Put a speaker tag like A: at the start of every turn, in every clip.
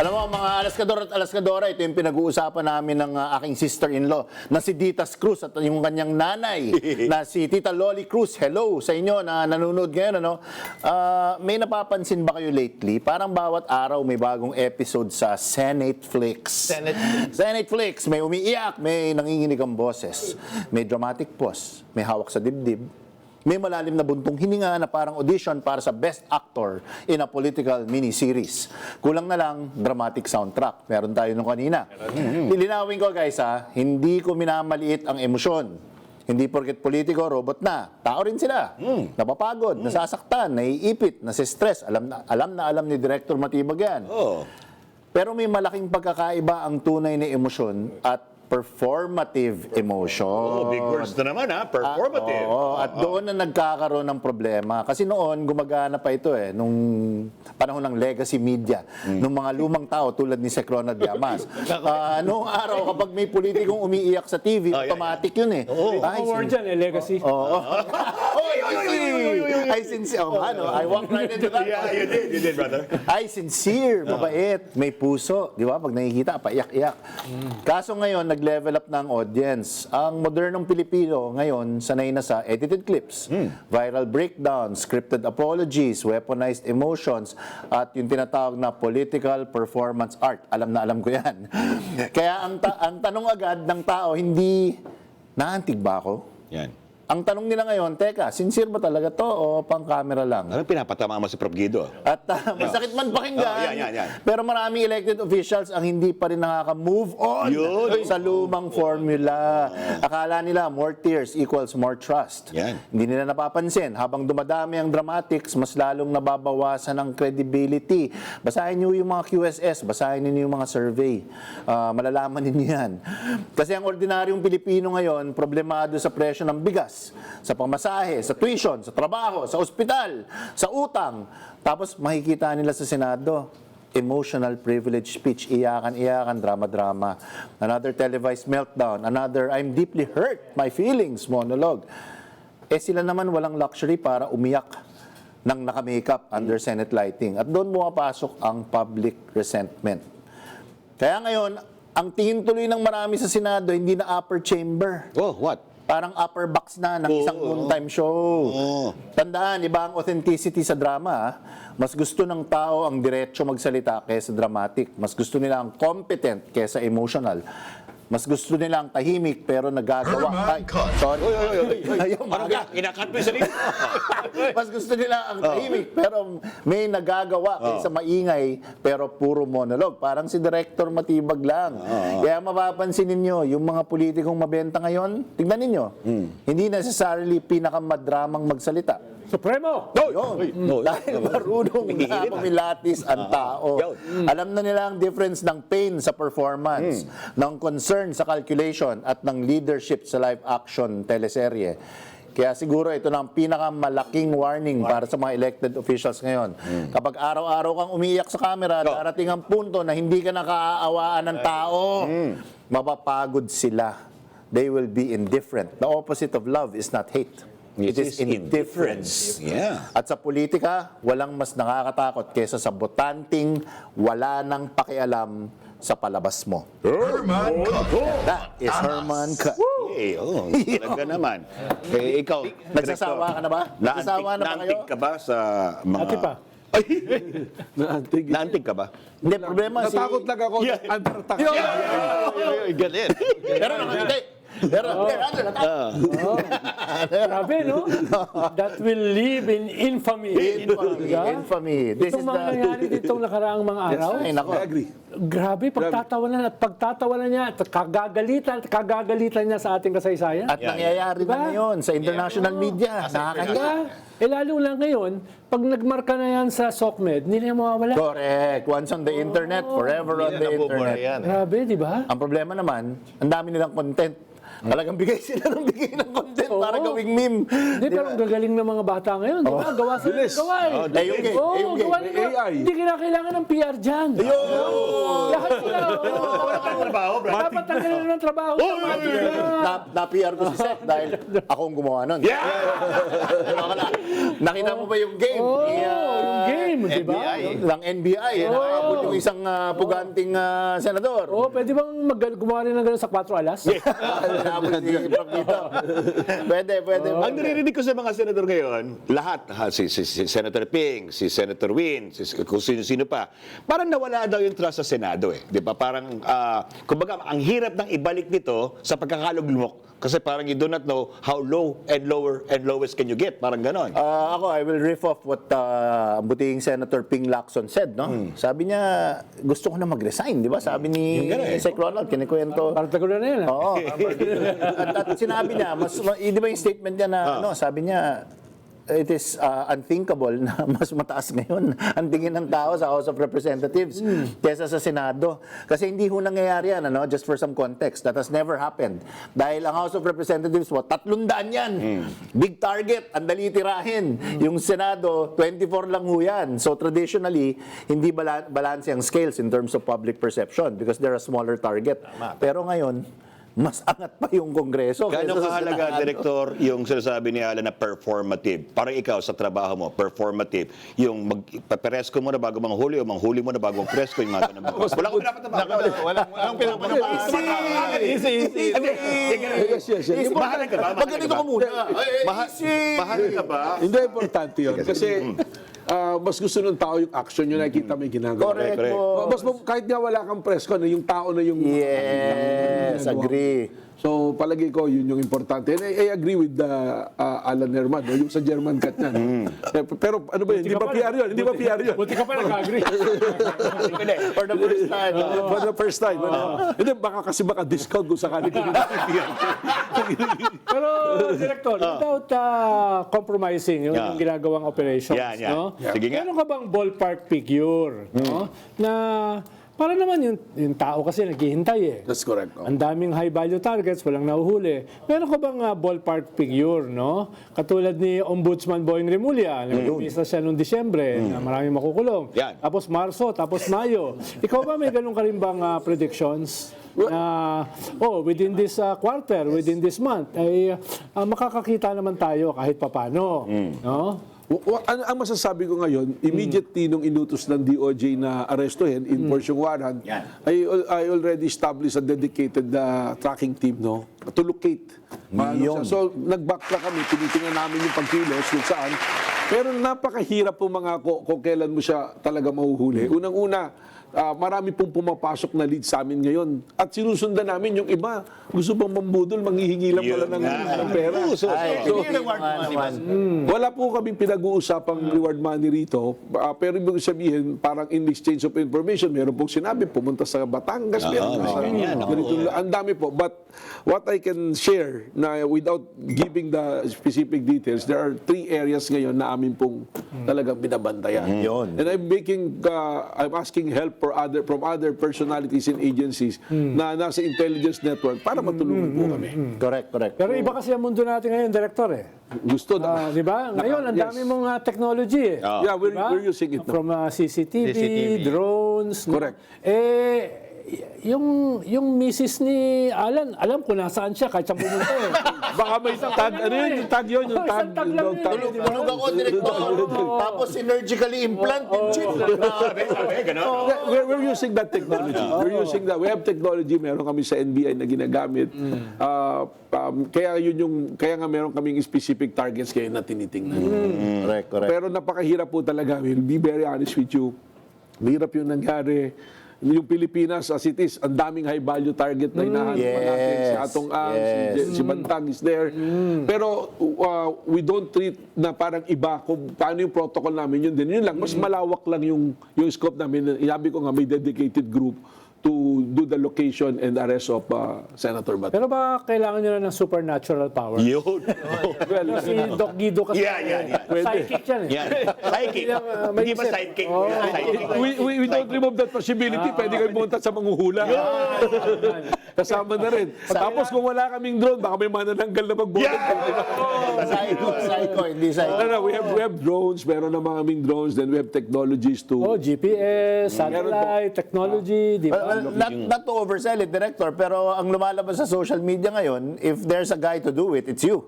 A: Alam mo, mga alaskador at alaskadora, ito yung pinag-uusapan namin ng aking sister-in-law na si Ditas Cruz at yung kanyang nanay na si Tita Loli Cruz. Hello sa inyo na nanonood ngayon. Ano? May napapansin ba kayo lately? Parang bawat araw may bagong episode sa Senate Flix. Senate Flix. May umiiyak, may nanginginig ang boses, may dramatic pause, may hawak sa dibdib. May malalim na buntong hininga na parang audition para sa Best Actor in a Political Miniseries. Kulang na lang, dramatic soundtrack. Meron tayo nung kanina. Lilinawin ko guys hindi ko minamaliit ang emosyon. Hindi porket politiko, robot na. Tao rin sila. Napapagod, nasasaktan, naiipit, nasistress. Alam ni Director Matibag yan. Pero may malaking pagkakaiba ang tunay na emosyon at performative emotion.
B: Big words na naman performative.
A: At doon na nagkakaroon ng problema. Kasi noon, gumagana pa ito nung panahon ng legacy media, nung mga lumang tao tulad ni Sec Ronald Llamas. Noong araw, kapag may politikong umiiyak sa TV, automatic yun
C: Award dyan legacy.
A: I sincere. I walk right into that.
B: Yeah, you did, brother.
A: Ay, sincere, mabait, may puso. Di ba? Pag nakikita, paiyak-iyak. Kaso ngayon, nag-level up na ang audience. Ang modernong Pilipino ngayon, sanay na sa edited clips, viral breakdowns, scripted apologies, weaponized emotions, at yung tinatawag na political performance art. Alam na alam ko yan. Kaya ang tanong agad ng tao, hindi, naantig ba ako?
B: Yan.
A: Ang tanong nila ngayon, teka, sincere ba talaga to o pang camera lang?
B: Ano pinapatama mo si Prof. Guido?
A: At masakit man pakinggan,
B: yan.
A: pero maraming elected officials ang hindi pa rin nakaka-move on sa lumang formula. Akala nila more tears equals more trust.
B: Yan.
A: Hindi nila napapansin. Habang dumadami ang dramatics, mas lalong nababawasan ang credibility. Basahin niyo yung mga QSS, basahin niyo yung mga survey. Malalaman ninyo yan. Kasi ang ordinaryong Pilipino ngayon, problemado sa presyo ng bigas, sa pamasahe, sa tuition, sa trabaho, sa ospital, sa utang. Tapos makikita nila sa Senado, emotional privilege speech, iyakan, drama-drama. Another televised meltdown, another I'm deeply hurt, my feelings monologue. Sila naman walang luxury para umiyak ng naka-makeup under Senate lighting. At doon pumapasok ang public resentment. Kaya ngayon, ang tingin tuloy ng marami sa Senado, hindi na upper chamber.
B: Oh, what?
A: Parang upper box na ng isang noontime show. Tandaan, iba ang authenticity sa drama. Mas gusto ng tao ang diretso magsalita kaysa dramatic. Mas gusto nila ang competent kaysa emotional. Mas gusto nila ang tahimik pero nagagawa. Sorry.
B: Inakat mo yung sarili.
A: Mas gusto nila ang tahimik pero may nagagawa kaysa maingay pero puro monologue. Parang si Director Matibag lang. Kaya mapapansin ninyo, yung mga politikong mabenta ngayon, tignan ninyo, hindi necessarily pinakamadramang magsalita.
C: Supremo!
A: Yun. Dahil marunong na pumilatis ang tao. Alam na nila ang difference ng pain sa performance, ng concern sa calculation, at ng leadership sa live action teleserye. Kaya siguro ito na ang pinakamalaking warning para sa mga elected officials ngayon. Kapag araw-araw kang umiiyak sa camera, darating ang punto na hindi ka nakaaawaan ng tao. Mapapagod sila. They will be indifferent. The opposite of love is not hate. It is indifference.
B: Yeah.
A: At sa politika, walang mas nakakatakot kaysa sa botanting wala nang pakialam sa palabas mo.
B: Herman
A: That is Herman Cut.
B: Talaga naman. Ikaw,
A: Nagsasawa ka na ba? Nagsasawa na ba kayo?
B: naantig ka ba sa mga...
C: Ati pa.
B: Naantig ka ba?
A: Hindi, problema si...
D: Natakot lang ako. Antartak.
B: Galit.
A: Pero nakakita. Pero,
C: Grabe, no? That will live in infamy.
A: Infamy. This is
C: Itong mga nangyari ditong nakaraang mga araw.
A: Ay, nako.
D: I agree.
C: Grabe, pagtatawanan niya at kagagalitan niya sa ating kasaysayan.
A: At nangyayari na ngayon sa international media. Nakakahiya.
C: Lalo lang ngayon, pag nagmarka na yan sa SOCMED, hindi na mawawala.
A: Correct. Once on the internet, forever on the internet.
C: Grabe, di ba?
A: Ang problema naman, ang dami nilang content. Talagang bigay sila ng bigay ng content para gawing meme.
C: Hindi, pero ang gagaling ng mga bata ngayon, di ba? Gawa sila ng gawa gawa nila.
D: AI.
C: Hindi kailangan ng PR dyan. Lahat sila. Dapat tanggalin ng trabaho.
A: Na-PR ko si Seth dahil ako ang gumawa nun. Nakita mo ba yung game?
C: Oh,
A: Ni,
C: yung game, di ba?
B: NBI.
A: Ng NBI. Nakakabot yung isang puganting senador.
C: Oh, pwede bang gumawa rin ng gano'n sa 4 alas?
A: Nakabot si Prof. Dito. Pwede.
B: Ang naririnig ko sa mga senador ngayon, lahat, si Senator Ping, si Senator Win, kung sino-sino pa, parang nawala daw yung trust sa Senado eh. Di ba? Parang, kumbaga, ang hirap ng ibalik nito sa pagkakalugmok. Kasi parang you do not know how low and lower and lowest can you get. Parang ganon.
A: Ako, I will riff off what butihing Senator Ping Lacson said, no? Sabi niya, gusto ko na mag-resign, di ba? Sabi ni Sec Ronald, kinikwento.
C: Parang tagulo na yan.
A: Oo. at sinabi niya, di ba yung statement niya na, sabi niya, it is unthinkable na mas mataas ngayon ang tingin ng tao sa House of Representatives kesa sa Senado. Kasi hindi ho nangyayari yan, just for some context. That has never happened. Dahil ang House of Representatives, 300 yan. Big target, ang dali tirahin. Yung Senado, 24 lang ho yan. So traditionally, hindi balance ang scales in terms of public perception because they're a smaller target. Pero ngayon, mas angat pa yung Kongreso.
B: Gano'ng
A: kaysa sa
B: kahalaga,
A: Senado.
B: Director, yung sinasabi ni Alan na performative? Parang ikaw sa trabaho mo, performative. Yung magpapresko mo na bago manghuli o manghuli mo na bago presko yung mga ganun. Wala ko dapat na
A: Walang pinapanabahan. Easy.
B: Yes. Mahal ka ba?
A: Pag ganito ka muna.
B: Mahal ka ba?
D: Hindi, importante yun. Kasi mas gusto ng tao yung action, yung nakikita may ginagawa.
A: Correct
B: Correct.
A: po.
D: Mas kahit nga wala kang presko, yung tao na yung...
A: Yes, agree.
D: So, palagi ko, yun yung importante. And I agree with Alan Herman, yung sa German cat yan. Pero ano ba yun? Hindi ba PR yun? Hindi ba PR yun?
C: Buti ka pa nag-agree.
A: For the first time.
D: For the first time. Hindi, baka discount kung sakali ko yun.
C: Pero, Director, without compromising yung ginagawang operations,
B: Yan.
C: no?
B: Sige nga.
C: Meron ka bang ballpark figure, no? Na para naman yung tao kasi naghihintay eh.
D: That's correct.
C: Ang daming high value targets, walang nahuhuli. Meron ka bang ballpark figure, no? Katulad ni Ombudsman Boying Remulla, nag-umpisa siya noong Disyembre, na maraming makukulong.
B: Yan.
C: Tapos Marso, tapos Mayo. Ikaw ba may ganun ka rin bang predictions? Na, within this quarter, within this month, ay makakakita naman tayo kahit papano. No?
D: Ang masasabi ko ngayon, immediately nung inutos ng DOJ na arestuhin, enforce yung warrant, I already established a dedicated tracking team, no? To locate. So, nag-backtrack kami, tinitingnan namin yung pagkilos kung saan. Pero napakahirap po mga kung kailan mo siya talaga mahuhuli. Unang-una, marami pong pumapasok na lead sa amin ngayon. At sinusundan namin yung iba. Gusto pang mambudol, manghihingi lang pala ng pera. Wala po kaming pinag-uusapang reward money rito. Pero ibig sabihin, parang in exchange of information, meron pong sinabi, pumunta sa Batangas, meron sa ganito. Ang dami po. But what I can share na without giving the specific details, there are 3 areas ngayon na amin pong talagang binabantayan. And I'm asking help from other personalities and agencies na nasa intelligence network para matulungan po kami.
A: Correct.
C: Pero iba kasi ang mundo natin ngayon, Director eh.
D: Gusto na.
C: Di ba? Ngayon, ang dami mong technology eh.
D: Yeah, we're
C: Diba?
D: using it now.
C: From CCTV, drones. no?
D: Correct.
C: Yung misis ni Alan, alam ko nasaan siya kahit saan pumunta eh.
D: Baka may tag, ano yun? Yung tag yun, yung tag.
C: Isang tag lang yun.
A: Tulog ako, Director. Tapos synergically implant yung chip.
D: We're using that technology. We're using that. We have technology. Meron kami sa NBI na ginagamit. Kaya nga meron kaming specific targets kayo na tinitingnan.
A: Correct.
D: Pero napakahirap po talaga. We'll be very honest with you. Mahirap yung nangyari. Yung Pilipinas, as it is, ang daming high-value target na hinahanap natin. Si Atong Ang, si Bantag is there. Pero we don't treat na parang iba kung paano yung protocol namin. Yun lang. Mas malawak lang yung scope namin. Inabi ko nga, may dedicated group to do the location and arrest of Senator Bato.
C: Pero ba kailangan nyo na ng supernatural power?
B: Yun.
C: Well, si Doc Guido kasi
B: Yan.
C: psychic yan eh.
B: Yan. Sidekick. Hindi ba sidekick? Sidekick.
D: We don't remove that possibility. Pwede kayo pumunta sa manghuhula. Kasama na rin. Tapos kung wala kaming drone, baka may manananggal na mag-bullet.
A: Psycho, hindi psycho.
D: No, we have drones. Meron naman kaming drones. Then we have technologies to...
C: GPS, satellite, technology, di ba?
A: Well, not to oversell it, Director, pero ang lumalabas sa social media ngayon, if there's a guy to do it, it's you.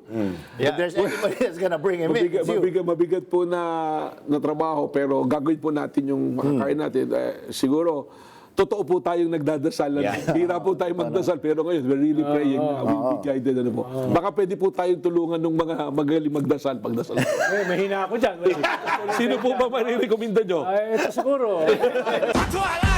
A: If there's anybody that's gonna bring him in, it's you.
D: Mabigat po na trabaho, pero gagawin po natin yung makakain natin. Siguro, totoo po tayong nagdadasal. Hira po tayong magdasal, pero ngayon, we're really praying na we'll be guided. Ano po. Baka pwede po tayong tulungan ng mga magaling magdasal, pagdasal.
C: Mahina ako dyan.
D: Sino po ba marirekomenda nyo?
C: Ito siguro.
E: Patuala!